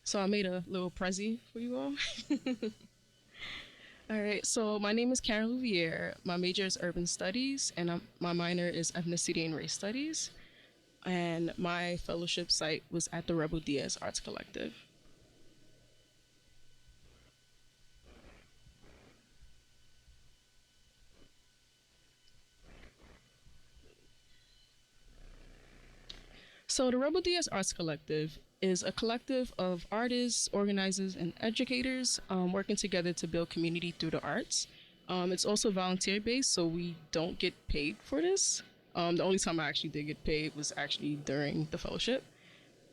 So I made a little prezi for you all. All right, so my name is Karen Louviere. My major is urban studies, and my minor is ethnicity and race studies. And my fellowship site was at the Rubble Diaz Arts Collective. So the Rebel Diaz Arts Collective is a collective of artists, organizers, and educators working together to build community through the arts. It's also volunteer based, so we don't get paid for this. The only time I actually did get paid was actually during the fellowship.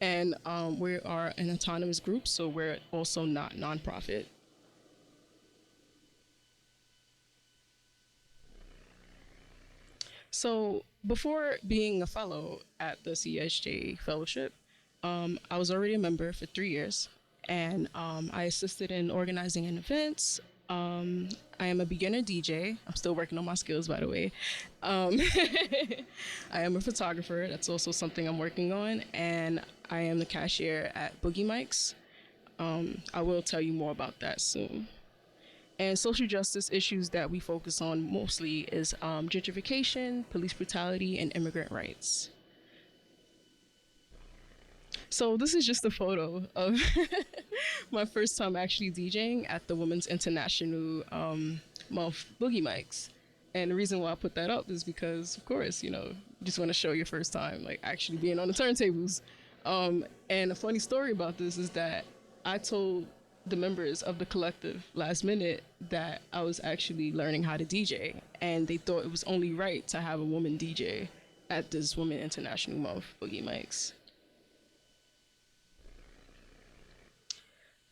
And we are an autonomous group, so we're also not nonprofit. So before being a fellow at the CSJ Fellowship, I was already a member for 3 years, and I assisted in organizing an events. I am a beginner DJ. I'm still working on my skills, by the way. Um, I am a photographer. That's also something I'm working on, and I am the cashier at Boogie Mics. I will tell you more about that soon. And social justice issues that we focus on mostly is gentrification, police brutality, and immigrant rights. So this is just a photo of my first time actually DJing at the Women's International Month Boogie Mics. And the reason why I put that up is because, of course, you just want to show your first time, like actually being on the turntables. And a funny story about this is that I told the members of the collective last minute that I was actually learning how to DJ, and they thought it was only right to have a woman DJ at this Women International Month Boogie Mics.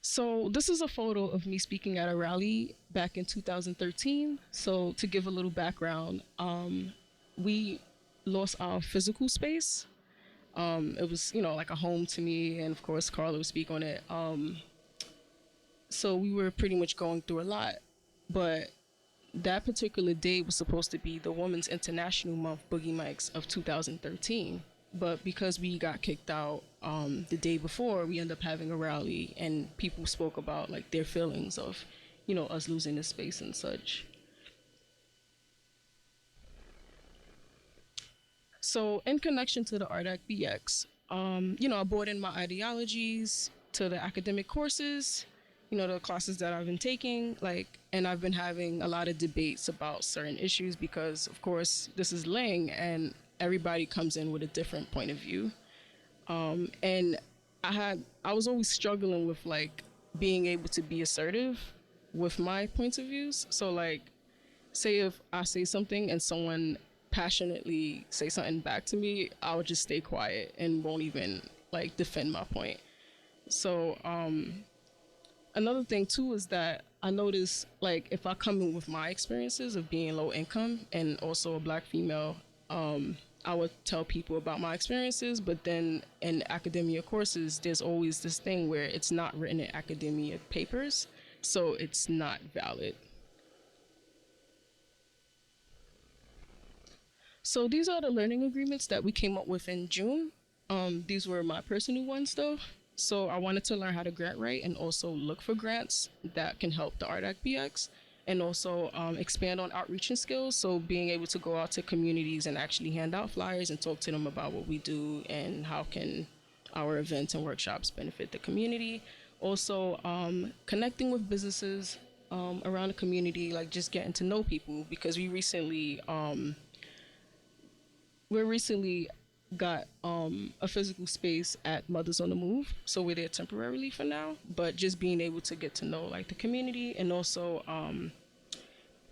So this is a photo of me speaking at a rally back in 2013. So to give a little background, we lost our physical space. It was, like a home to me, and of course, Carla would speak on it. So we were pretty much going through a lot, but that particular day was supposed to be the Women's International Month Boogie Mics of 2013. But because we got kicked out the day before, we ended up having a rally, and people spoke about like their feelings of, us losing the space and such. So in connection to the RDocBX, I brought in my ideologies to the academic courses, the classes that I've been taking, and I've been having a lot of debates about certain issues because, of course, this is Ling, and everybody comes in with a different point of view. And I was always struggling with being able to be assertive with my points of views. So say if I say something and someone passionately say something back to me, I would just stay quiet and won't even defend my point. So another thing too is that I notice if I come in with my experiences of being low income and also a black female, I would tell people about my experiences, but then in academia courses, there's always this thing where it's not written in academia papers, so it's not valid. So these are the learning agreements that we came up with in June. These were my personal ones though. So I wanted to learn how to grant write and also look for grants that can help the RDocBX, and also expand on outreach and skills. So being able to go out to communities and actually hand out flyers and talk to them about what we do and how can our events and workshops benefit the community. Also connecting with businesses around the community, just getting to know people, because we recently got a physical space at Mothers on the Move, so we're there temporarily for now. But just being able to get to know the community, and also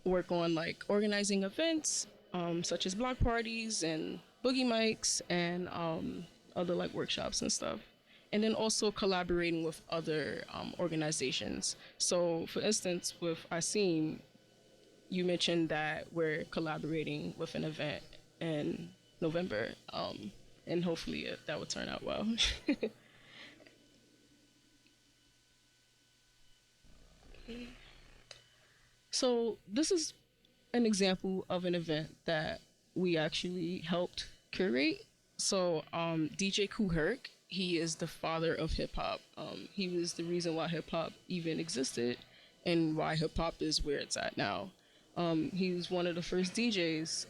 work on organizing events such as block parties and boogie mics and other workshops and stuff. And then also collaborating with other organizations. So for instance, with Aasim, you mentioned that we're collaborating with an event in November, and hopefully that will turn out well. So this is an example of an event that we actually helped curate. So DJ Kuherk he is the father of hip hop. He was the reason why hip hop even existed and why hip hop is where it's at now. He was one of the first DJs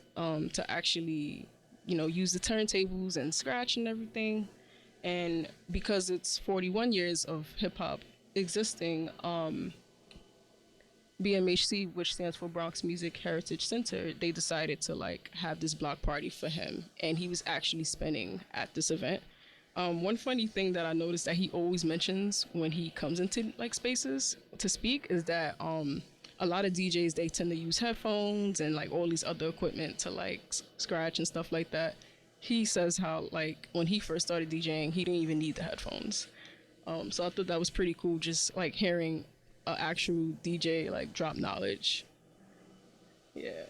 to actually, use the turntables and scratch and everything. And because it's 41 years of hip hop existing, BMHC, which stands for Bronx Music Heritage Center, they decided to like have this block party for him, and he was actually spinning at this event. One funny thing that I noticed that he always mentions when he comes into like spaces to speak is that a lot of DJs, they tend to use headphones and like all these other equipment to like scratch and stuff like that. He says how like when he first started DJing, he didn't even need the headphones. So I thought that was pretty cool, just like hearing an actual DJ like drop knowledge. Yeah.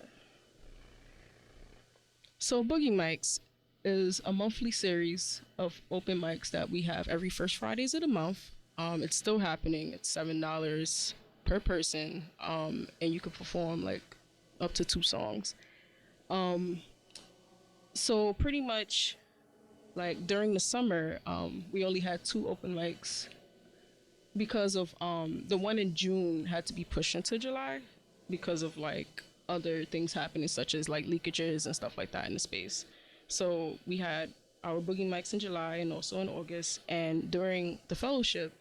So Boogie Mics is a monthly series of open mics that we have every first Fridays of the month. It's still happening. It's $7 per person, and you can perform like up to 2 songs. So pretty much, like during the summer, we only had 2 open mics because of the one in June had to be pushed into July because of like other things happening, such as like leakages and stuff like that in the space. So we had our Boogie Mics in July and also in August. And during the fellowship,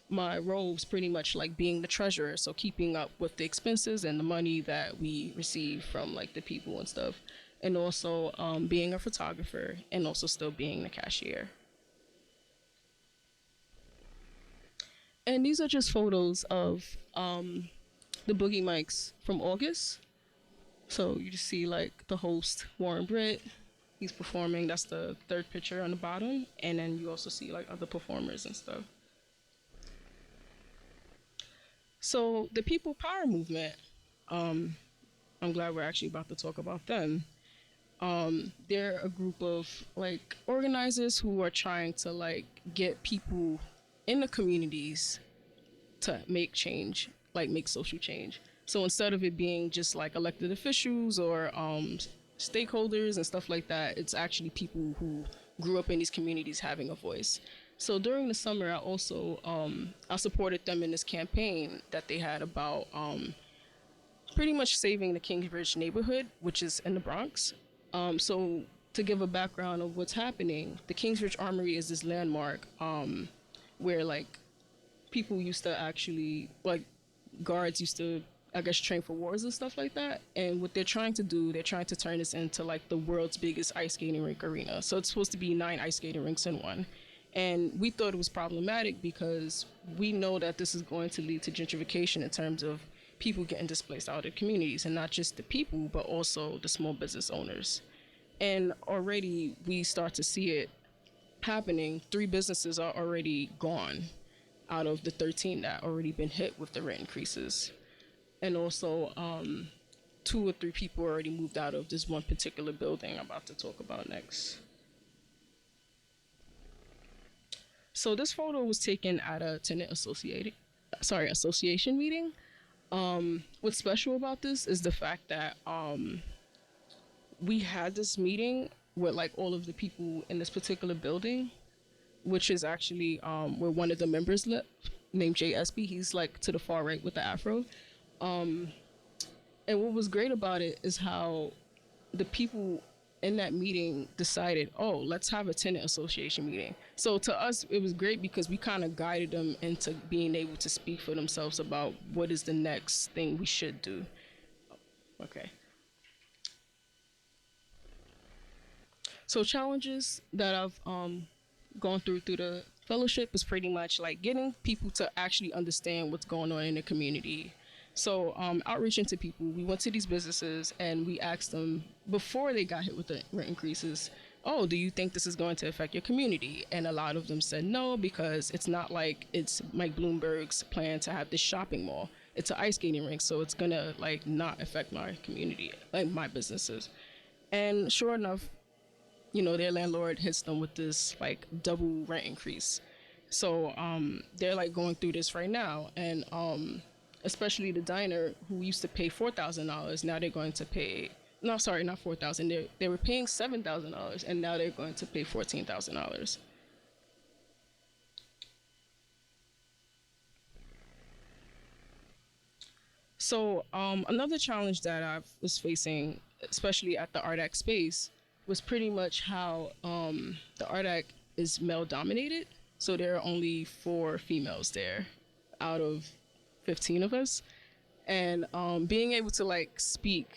my role was pretty much like being the treasurer, so keeping up with the expenses and the money that we receive from like the people and stuff, and also being a photographer and also still being the cashier. And these are just photos of the Boogie Mics from August. So you just see like the host, Warren Britt. He's performing. That's the 3rd picture on the bottom. And then you also see like other performers and stuff. So the People Power Movement, I'm glad we're actually about to talk about them. They're a group of like organizers who are trying to like get people in the communities to make change, like make social change. So instead of it being just like elected officials or stakeholders and stuff like that, it's actually people who grew up in these communities having a voice. So during the summer, I also I supported them in this campaign that they had about pretty much saving the Kingsbridge neighborhood, which is in the Bronx. So to give a background of what's happening, the Kingsbridge Armory is this landmark where like people used to actually, like guards used to, I guess, train for wars and stuff like that. And what they're trying to do, they're trying to turn this into like the world's biggest ice skating rink arena. So it's supposed to be 9 ice skating rinks in one. And we thought it was problematic because we know that this is going to lead to gentrification in terms of people getting displaced out of the communities, and not just the people, but also the small business owners. And already we start to see it happening. 3 businesses are already gone out of the 13 that already been hit with the rent increases. And also 2 or 3 people already moved out of this one particular building I'm about to talk about next. So this photo was taken at a tenant association meeting. What's special about this is the fact that we had this meeting with like all of the people in this particular building, which is actually where one of the members live, named JSB. He's like to the far right with the afro. And what was great about it is how the people in that meeting decided, oh, let's have a tenant association meeting. So to us, it was great because we kind of guided them into being able to speak for themselves about what is the next thing we should do. Okay. So challenges that I've gone through the fellowship is pretty much like getting people to actually understand what's going on in the community. So outreaching to people, we went to these businesses and we asked them before they got hit with the rent increases, oh, do you think this is going to affect your community? And a lot of them said no, because it's not like it's Mike Bloomberg's plan to have this shopping mall. It's an ice skating rink, so it's gonna like not affect my community, like my businesses. And sure enough, their landlord hits them with this like double rent increase. So they're like going through this right now, and especially the diner, who used to pay $4,000, now they're going to pay no, sorry, not 4,000. They were paying $7,000, and now they're going to pay $14,000. So another challenge that I was facing, especially at the RDAC space, was pretty much how the RDAC is male dominated. So there are only 4 females there out of 15 of us, and being able to like speak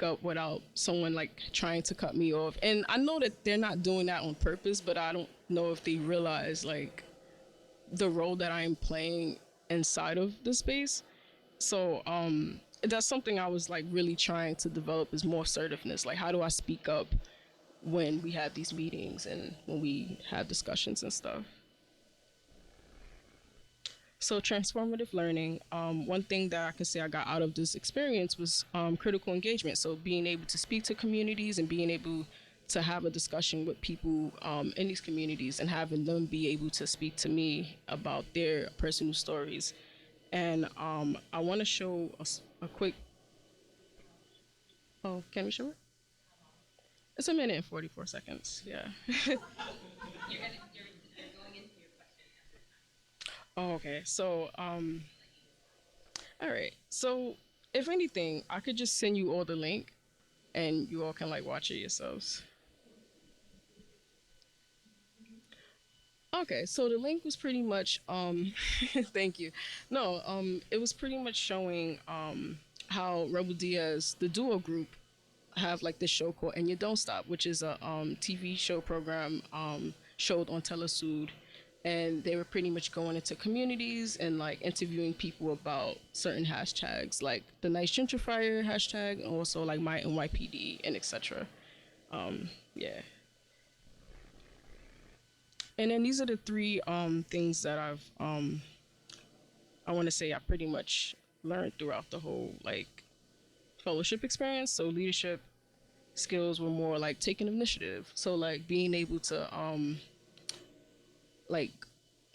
up without someone like trying to cut me off. And I know that they're not doing that on purpose, but I don't know if they realize like the role that I'm playing inside of the space. So that's something I was like really trying to develop, is more assertiveness. Like, how do I speak up when we have these meetings and when we have discussions and stuff? So transformative learning, one thing that I can say I got out of this experience was critical engagement. So being able to speak to communities and being able to have a discussion with people in these communities, and having them be able to speak to me about their personal stories. And I want to show a quick. Oh, can we show it? It's 1 minute and 44 seconds. Yeah. Oh, okay. So, all right. So, if anything, I could just send you all the link, and you all can like watch it yourselves. Okay, so the link was pretty much thank you. No, it was pretty much showing how Rebel Diaz, the duo group, have like this show called And You Don't Stop, which is a TV show program showed on Telesud, and they were pretty much going into communities and like interviewing people about certain hashtags, like the Nice Gentrifier hashtag, and also like my NYPD and etc. Yeah. And then these are the 3 things that I want to say I pretty much learned throughout the whole like fellowship experience. So leadership skills were more like taking initiative. So like being able to like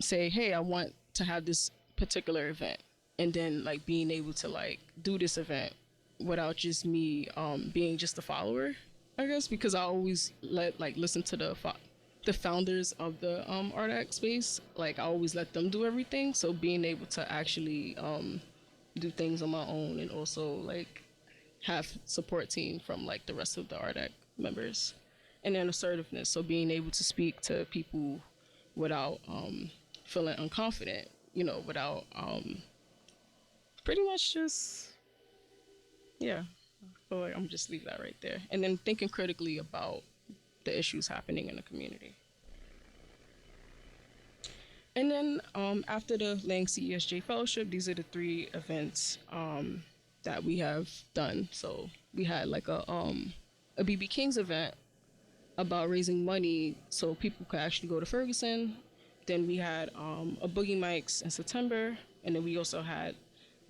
say, hey, I want to have this particular event, and then like being able to like do this event without just me being just a follower, I guess, because I always listen to the founders of the RDAC space. Like I always let them do everything. So being able to actually do things on my own, and also like have support team from like the rest of the RDAC members. And then assertiveness, so being able to speak to people without feeling unconfident, without pretty much just, yeah. I feel like I'm just leave that right there. And then thinking critically about the issues happening in the community. And then after the Lang CESJ Fellowship, these are the 3 events that we have done. So we had like a BB King's event about raising money so people could actually go to Ferguson. Then we had a Boogie Mics in September, and then we also had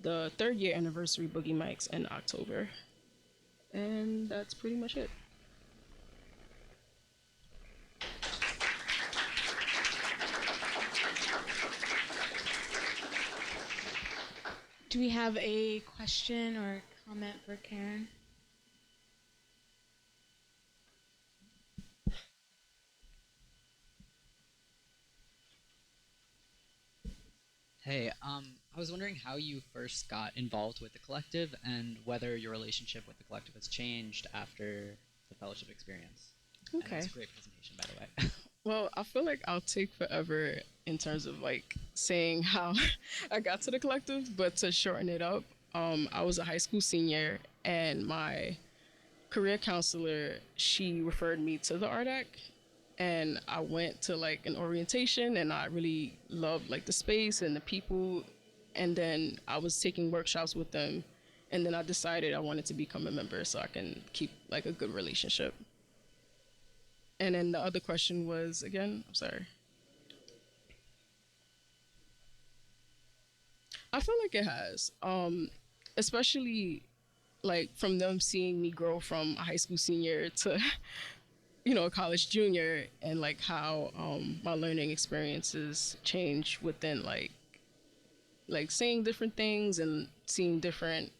the 3rd year anniversary Boogie Mics in October. And that's pretty much it. Do we have a question or comment for Karen? Hey, I was wondering how you first got involved with the collective, and whether your relationship with the collective has changed after the fellowship experience. Okay. And it's a great presentation, by the way. Well, I feel like I'll take forever in terms of like saying how I got to the collective, but to shorten it up, I was a high school senior, and my career counselor, she referred me to the RDAC, and I went to like an orientation, and I really loved like the space and the people, and then I was taking workshops with them, and then I decided I wanted to become a member so I can keep like a good relationship. And then the other question was, again, I'm sorry. I feel like it has, especially like from them seeing me grow from a high school senior to, a college junior, and like how my learning experiences change within like seeing different things and seeing different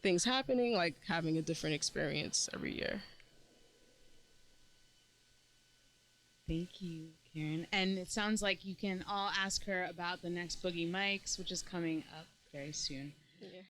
things happening, like having a different experience every year. Thank you, Karen. And it sounds like you can all ask her about the next Boogie Mics, which is coming up very soon. Yeah.